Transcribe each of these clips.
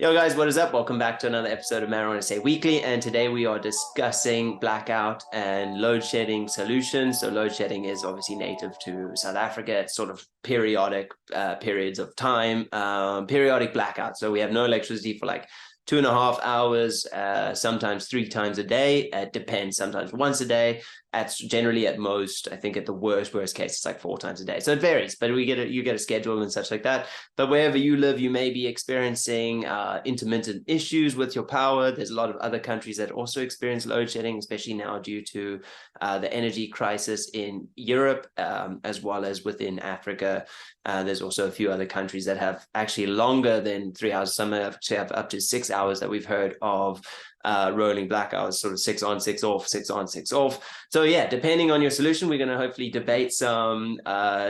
Yo guys, what is up? Welcome back to another episode of Marijuana Say Weekly, and today we are discussing blackout and load shedding solutions. So load shedding is obviously native to South Africa. It's sort of periodic periods of time, periodic blackout. So we have no electricity for like 2.5 hours, sometimes 3 times a day. It depends, sometimes once a day. That's generally at most, I think at the worst case, it's like 4 times a day. So it varies, but you get a schedule and such like that. But wherever you live, you may be experiencing intermittent issues with your power. There's a lot of other countries that also experience load shedding, especially now due to the energy crisis in Europe, as well as within Africa. There's also a few other countries that have actually longer than 3 hours. Some actually have up to 6 hours that we've heard of rolling blackouts, sort of 6 on, 6 off, 6 on, 6 off. So yeah, depending on your solution, we're going to hopefully debate some,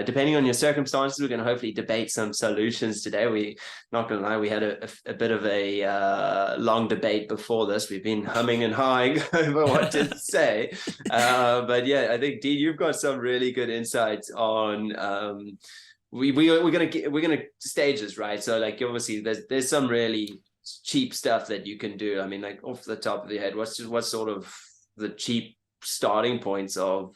depending on your circumstances, we're going to hopefully debate some solutions today. We, not going to lie, we had a bit of a long debate before this. We've been humming and hawing over what to say. But yeah, I think, Dean, you've got some really good insights on, we're gonna stage this, right? So like obviously there's some really cheap stuff that you can do. I mean, like off the top of your head, what's sort of the cheap starting points of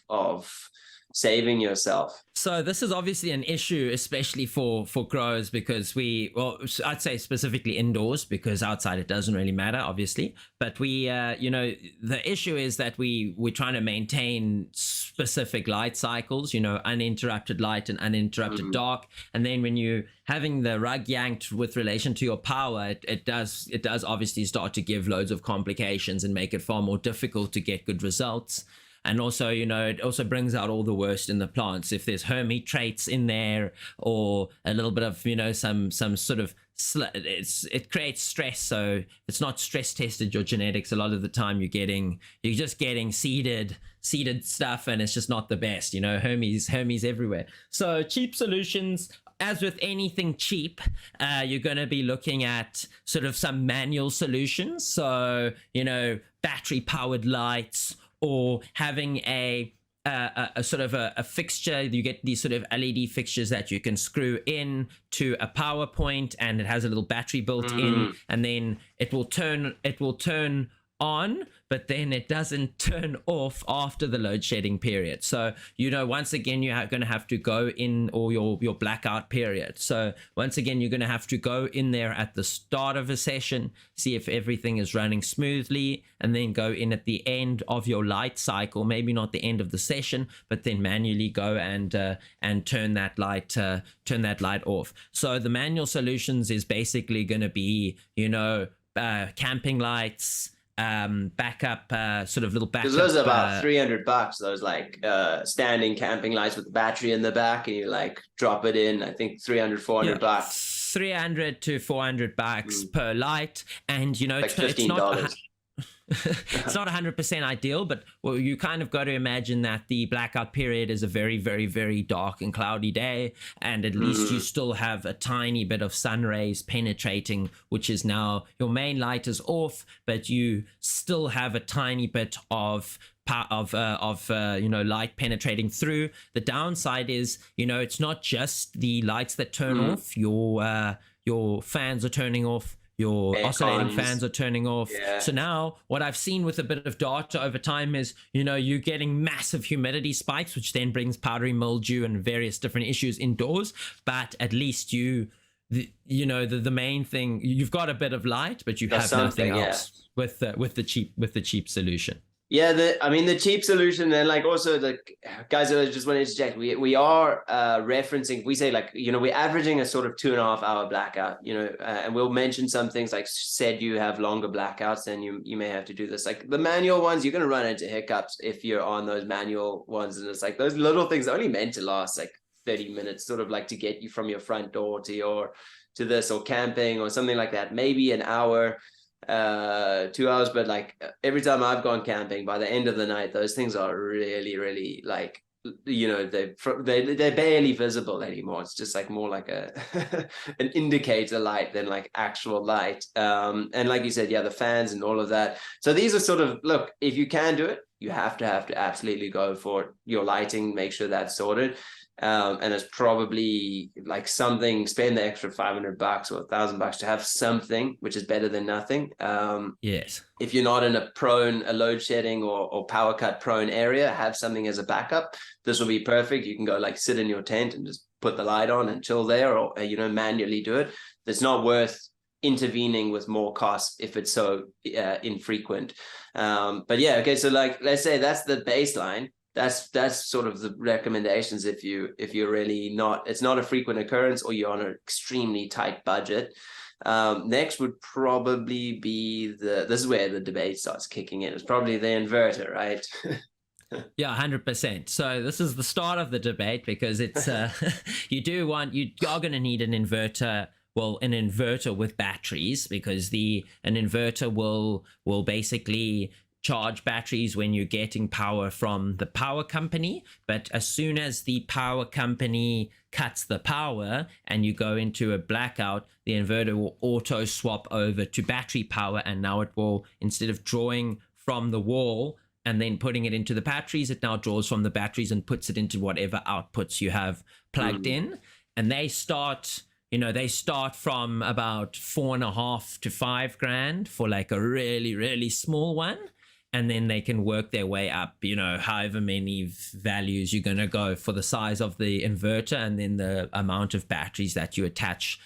saving yourself? So this is obviously an issue, especially for growers, because I'd say specifically indoors, because outside it doesn't really matter, obviously. But the issue is that we're trying to maintain specific light cycles, uninterrupted light and uninterrupted dark. And then when you having the rug yanked with relation to your power, it does obviously start to give loads of complications and make it far more difficult to get good results. And also, it also brings out all the worst in the plants. If there's hermy traits in there, or a little bit of, some sort of, it creates stress. So it's not stress tested your genetics. A lot of the time you're just getting seeded stuff, and it's just not the best, hermies everywhere. So cheap solutions, as with anything cheap, you're going to be looking at sort of some manual solutions. So, battery powered lights, or having a sort of a fixture. You get these sort of LED fixtures that you can screw in to a power point, and it has a little battery built in, and then it will turn on, but then it doesn't turn off after the load shedding period. So, once again, you're going to have to go in, or your blackout period. So once again, you're going to have to go in there at the start of a session, see if everything is running smoothly, and then go in at the end of your light cycle, maybe not the end of the session, but then manually go and turn that light off. So the manual solutions is basically going to be, camping lights, backup, sort of little backup. Because those are about $300. Those like standing camping lights with the battery in the back, and you like drop it in. I think $300-400. $300 to $400 per light, and like $15. It's not 100% ideal, but you kind of got to imagine that the blackout period is a very, very, very dark and cloudy day, and at least you still have a tiny bit of sun rays penetrating, which is now your main light is off, but you still have a tiny bit of light penetrating through. The downside is, it's not just the lights that turn off. Your fans are turning off. Your oscillating fans are turning off. Yeah. So now what I've seen with a bit of data over time is, you're getting massive humidity spikes, which then brings powdery mildew and various different issues indoors. But at least the main thing, you've got a bit of light, but you have nothing else with the cheap solution. Yeah, the cheap solution, then like also the guys, I just want to interject. We are referencing, we say like, we're averaging a sort of 2.5 hour blackout, and we'll mention some things like said you have longer blackouts, then you may have to do this. Like the manual ones, you're going to run into hiccups if you're on those manual ones. And it's like those little things are only meant to last like 30 minutes, sort of like to get you from your front door to this or camping or something like that. Maybe an hour. 2 hours, but like every time I've gone camping, by the end of the night, those things are really, really like, they're barely visible anymore. It's just like more like an indicator light than like actual light. And like you said, the fans and all of that. So these are sort of, look, if you can do it, you have to absolutely go for your lighting, make sure that's sorted. And it's probably like something, spend the extra $500 or $1,000 to have something, which is better than nothing. Yes. If you're not in a load shedding or power cut prone area, have something as a backup. This will be perfect. You can go like sit in your tent and just put the light on and chill there, or manually do it. It's not worth intervening with more costs if it's so infrequent. But yeah, okay, so like let's say that's the baseline. That's sort of the recommendations if you're really not, it's not a frequent occurrence, or you're on an extremely tight budget. Next would probably be this is where the debate starts kicking in. It's probably the inverter, right? Yeah, 100%. So this is the start of the debate, because it's you are going to need an inverter. Well, an inverter with batteries, because an inverter will basically charge batteries when you're getting power from the power company. But as soon as the power company cuts the power and you go into a blackout, the inverter will auto swap over to battery power, and now it will, instead of drawing from the wall and then putting it into the batteries, it now draws from the batteries and puts it into whatever outputs you have plugged in. And they start from about $4.5 to $5 for like a really, really small one. And then they can work their way up, however many values you're going to go for the size of the inverter, and then the amount of batteries that you attach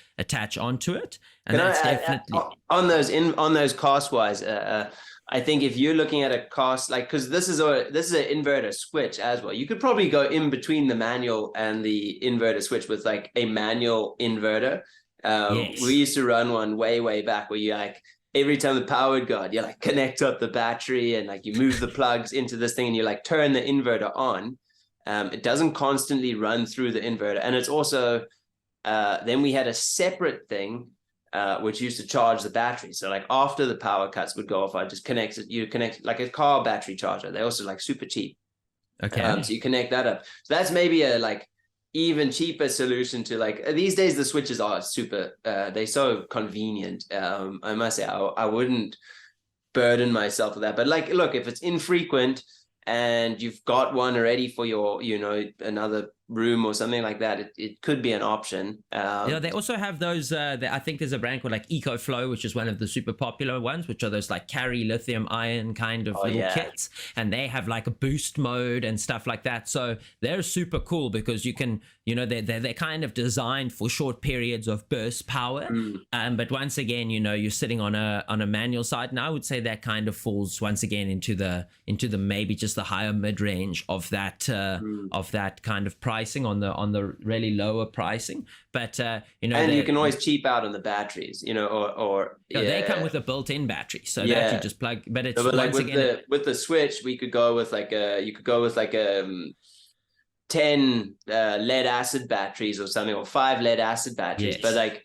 onto it. And that's definitely on those cost wise. I think if you're looking at a cost, like, because this is an inverter switch as well, you could probably go in between the manual and the inverter switch with like a manual inverter. Yes. We used to run one way back where you like, every time the power would go, you like connect up the battery and like you move the plugs into this thing and you like turn the inverter on. It doesn't constantly run through the inverter. And it's also, then we had a separate thing which used to charge the battery. So like after the power cuts would go off, I just connect it. You connect like a car battery charger. They're also like super cheap. Okay. So you connect that up. So that's maybe a like even cheaper solution to like, these days the switches are super they're so convenient. I must say I wouldn't burden myself with that, but like, look, if it's infrequent and you've got one already for your another room or something like that, it could be an option. They also have those I think there's a brand called like EcoFlow, which is one of the super popular ones, which are those like carry lithium ion kind of little kits, and they have like a boost mode and stuff like that. So they're super cool because you can, they're kind of designed for short periods of burst power. But once again, you're sitting on a manual side, and I would say that kind of falls once again into the maybe just the higher mid range of that kind of pricing, on the really lower pricing. But and you can always cheap out on the batteries, or they come with a built-in battery, so that you just plug. But it's like once again with the switch, we could go with like 10 lead acid batteries or something, or 5 lead acid batteries. Yes. But like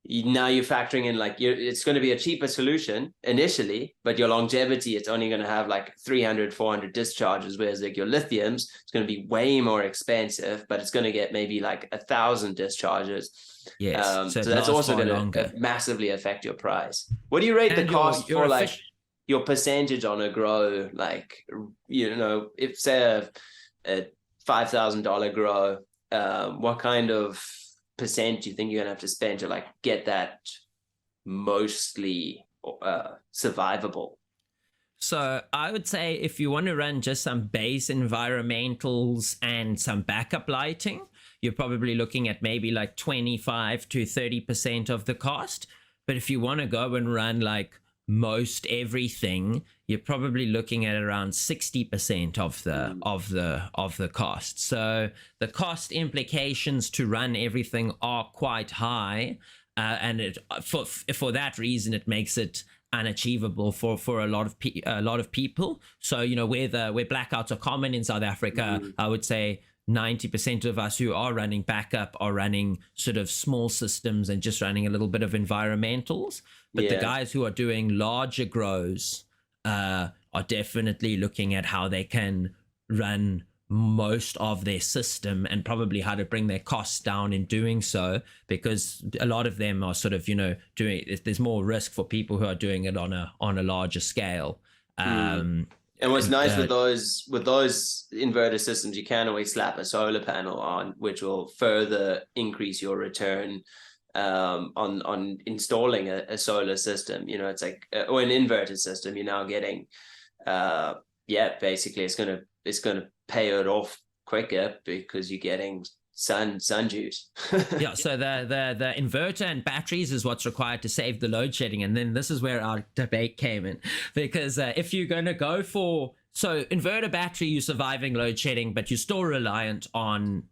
now you're factoring in like it's going to be a cheaper solution initially, but your longevity, it's only going to have like 300-400 discharges, whereas like your lithiums, it's going to be way more expensive, but it's going to get maybe like 1,000 discharges. Yes. So that's also going to massively affect your price. What do you rate the cost for like your percentage on a grow? Like, if say a $5,000 grow, what kind of percent do you think you're gonna have to spend to like get that mostly survivable? So I would say if you want to run just some base environmentals and some backup lighting, you're probably looking at maybe like 25 to 30% of the cost. But if you want to go and run like most everything, you're probably looking at around 60% of the cost. So the cost implications to run everything are quite high, and for that reason it makes it unachievable for a lot of people. So where blackouts are common in South Africa, I would say 90% of us who are running backup are running sort of small systems and just running a little bit of environmentals. But the guys who are doing larger grows are definitely looking at how they can run most of their system, and probably how to bring their costs down in doing so, because a lot of them are sort of doing, there's more risk for people who are doing it on a larger scale. And what's nice with those inverter systems, you can always slap a solar panel on, which will further increase your return on installing a solar system. You know, it's like or an inverter system. You're now getting, basically it's gonna pay it off quicker because you're getting sun juice. Yeah, so the inverter and batteries is what's required to save the load shedding, and then this is where our debate came in, because if you're going to go for inverter battery, you're surviving load shedding, but you're still reliant on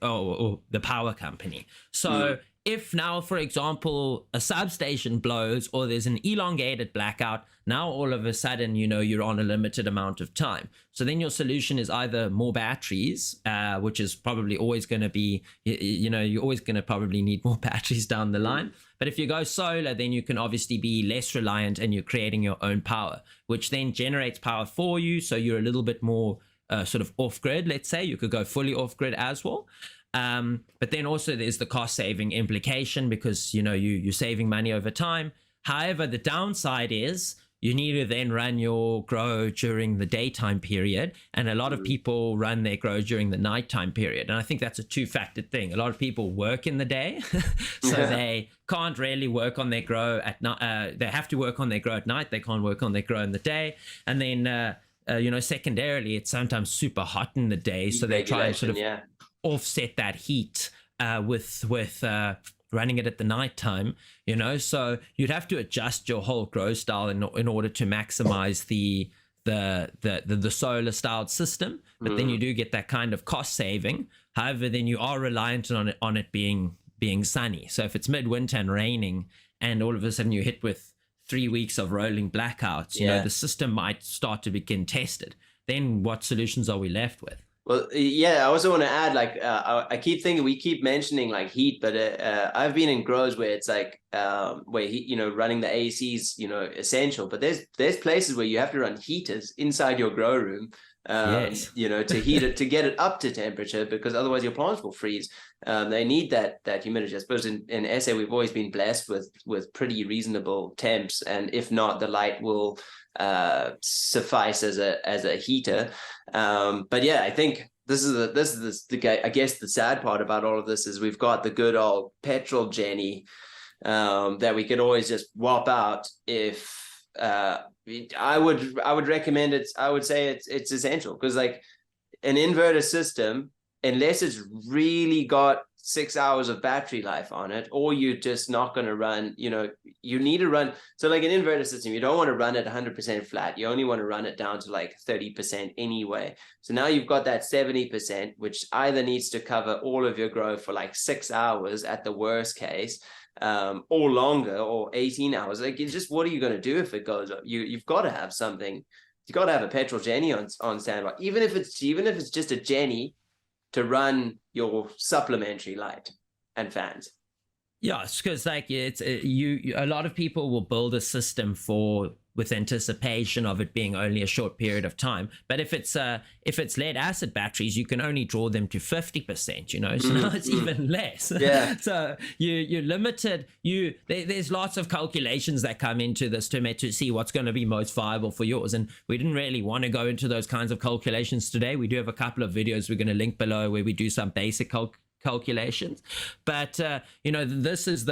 or the power company. So if now, for example, a substation blows or there's an elongated blackout, now all of a sudden, you know, you're on a limited amount of time. So then your solution is either more batteries, which is probably always going to be, you know, you're always going to probably need more batteries down the line. But if you go solar, then you can obviously be less reliant and you're creating your own power, which then generates power for you. So you're a little bit more sort of off grid, let's say. You could go fully off grid as well. But then also there's the cost saving implication, because, you know, you're saving money over time. However, the downside is you need to then run your grow during the daytime period. And a lot of people run their grow during the nighttime period. And I think that's a two-factored thing. A lot of people work in the day, so they can't really work on their grow at night. They have to work on their grow at night. They can't work on their grow in the day. And then, you know, secondarily, it's sometimes super hot in the day. So they try and sort of offset that heat with running it at the nighttime, you know. So you'd have to adjust your whole grow style in order to maximize the solar styled system. But then you do get that kind of cost saving. However, then you are reliant on it being sunny. So if it's midwinter and raining, and all of a sudden you're hit with 3 weeks of rolling blackouts, you know, the system might start to begin tested. Then what solutions are we left with? Well, I also want to add, like, I keep thinking, we keep mentioning like heat, but I've been in grows where it's like, where heat, you know, running the ACs, you know, essential, but there's places where you have to run heaters inside your grow room, you know, to heat it, to get it up to temperature, because otherwise your plants will freeze. They need that humidity. I suppose in SA, we've always been blessed with pretty reasonable temps. And if not, the light will suffice as a heater. But yeah, I think this is the I guess the sad part about all of this is we've got the good old petrol Jenny that we could always just whop out if I would recommend it. I would say it's essential, because like an inverter system, unless it's really got 6 hours of battery life on it, or you're just not going to run, you know, you need to run. So like an inverter system, you don't want to run it 100% flat. You only want to run it down to like 30% anyway. So now you've got that 70%, which either needs to cover all of your growth for like 6 hours at the worst case, or longer, or 18 hours. Like, it's just, what are you going to do if it goes up? You've got to have something. You've got to have a petrol Jenny on standby, even if it's just a Jenny to run your supplementary light and fans. Yeah, because like it's a lot of people will build a system with anticipation of it being only a short period of time. But if it's lead acid batteries, you can only draw them to 50%, you know, so now it's even less. Yeah. So you're limited. There's lots of calculations that come into this to see what's going to be most viable for yours. And we didn't really want to go into those kinds of calculations today. We do have a couple of videos we're going to link below where we do some basic calculations, but you know, this is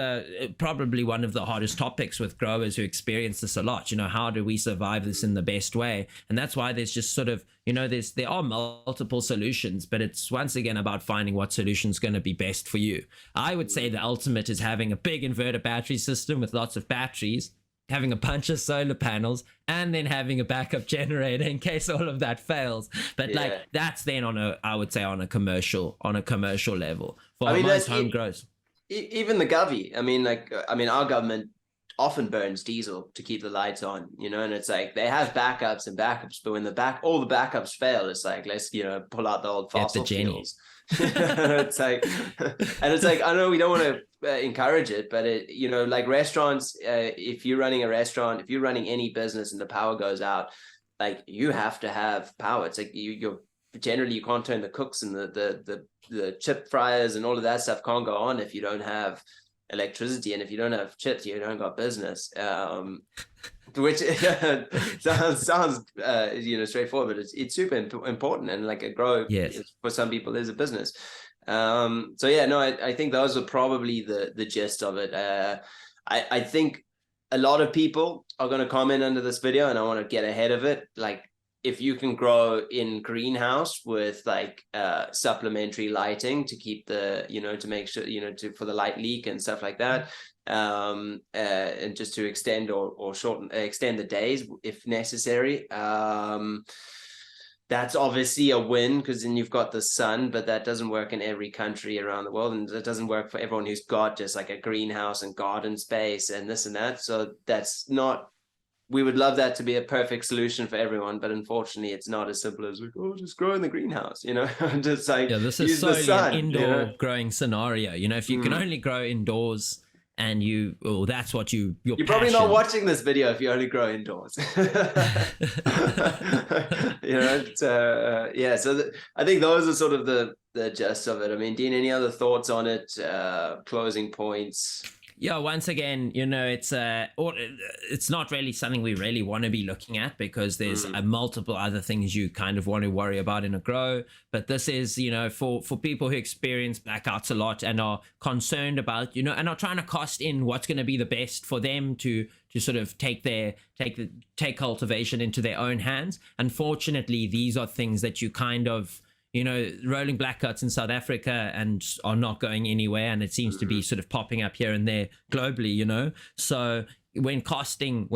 probably one of the hardest topics with growers who experience this a lot. You know, how do we survive this in the best way? And that's why there's just sort of, you know, there are multiple solutions, but it's once again about finding what solution is going to be best for you. I would say the ultimate is having a big inverter battery system with lots of batteries, having a bunch of solar panels, and then having a backup generator in case all of that fails. But like, that's then I would say on a commercial level for most home grows. Even the Govy, our government often burns diesel to keep the lights on, you know, and it's like they have backups, but when all the backups fail, it's like, let's, you know, pull out the old fossil fuels. It's like, and it's like, I know we don't want to encourage it, but it, you know, like restaurants, if you're running a restaurant, if you're running any business and the power goes out, like, you have to have power. It's like you're generally, you can't turn the cooks and the chip fryers and all of that stuff can't go on if you don't have electricity, and if you don't have chips, you don't got business. Which sounds straightforward, but it's super important, and like a grow for some people is a business. So yeah, no, I think those are probably the gist of it. I think a lot of people are going to comment under this video, and I want to get ahead of it. Like, if you can grow in greenhouse with like supplementary lighting to keep the, to make sure, for the light leak and stuff like that, and just to extend or extend the days if necessary. That's obviously a win, because then you've got the sun, but that doesn't work in every country around the world, and it doesn't work for everyone who's got just like a greenhouse and garden space and this and that. So that's not, we would love that to be a perfect solution for everyone, but unfortunately it's not as simple as like, oh, just grow in the greenhouse, just like, this is solely an indoor growing scenario. If you can only grow indoors, and that's what you're probably not watching this video if you only grow indoors. So I think those are sort of the gist of it. I mean, Dean, any other thoughts on it? Closing points? Yeah, once again, it's not really something we really want to be looking at, because there's multiple other things you kind of want to worry about in a grow. But this is, for people who experience blackouts a lot and are concerned about, and are trying to cost in what's going to be the best for them to sort of take cultivation into their own hands. Unfortunately, these are things that you kind of, rolling blackouts in South Africa and are not going anywhere, and it seems to be sort of popping up here and there globally, so when costing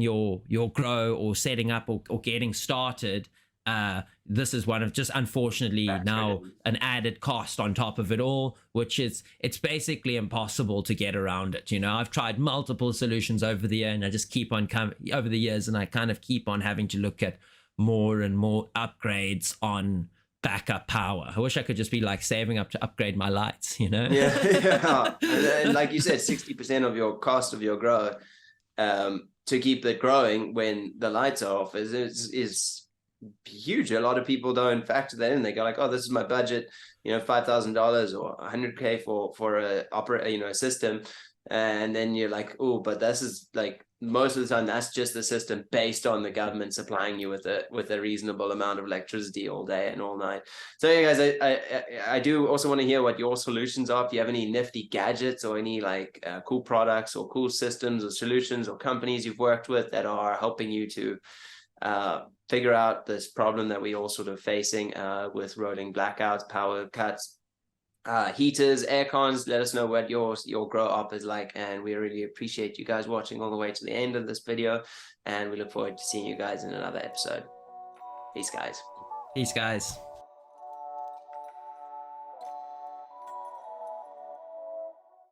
your grow or setting up or getting started, this is one of, just unfortunately, now an added cost on top of it all, which it's basically impossible to get around it. I've tried multiple solutions over the year, and I just keep on over the years, and I kind of keep on having to look at more and more upgrades on backup power. I wish I could just be like saving up to upgrade my lights, Yeah. And like you said, 60% of your cost of your grow to keep it growing when the lights are off is huge. A lot of people don't factor that in. They go like, oh, this is my budget, $5,000 or $100K for a system. And then you're like, oh, but this is like, most of the time that's just the system based on the government supplying you with a reasonable amount of electricity all day and all night. So yeah, guys, I do also want to hear what your solutions are. If you have any nifty gadgets or any like cool products or cool systems or solutions or companies you've worked with that are helping you to figure out this problem that we all sort of facing with rolling blackouts, power cuts, heaters, air cons, let us know what your grow up is like, and we really appreciate you guys watching all the way to the end of this video, and we look forward to seeing you guys in another episode. Peace, guys.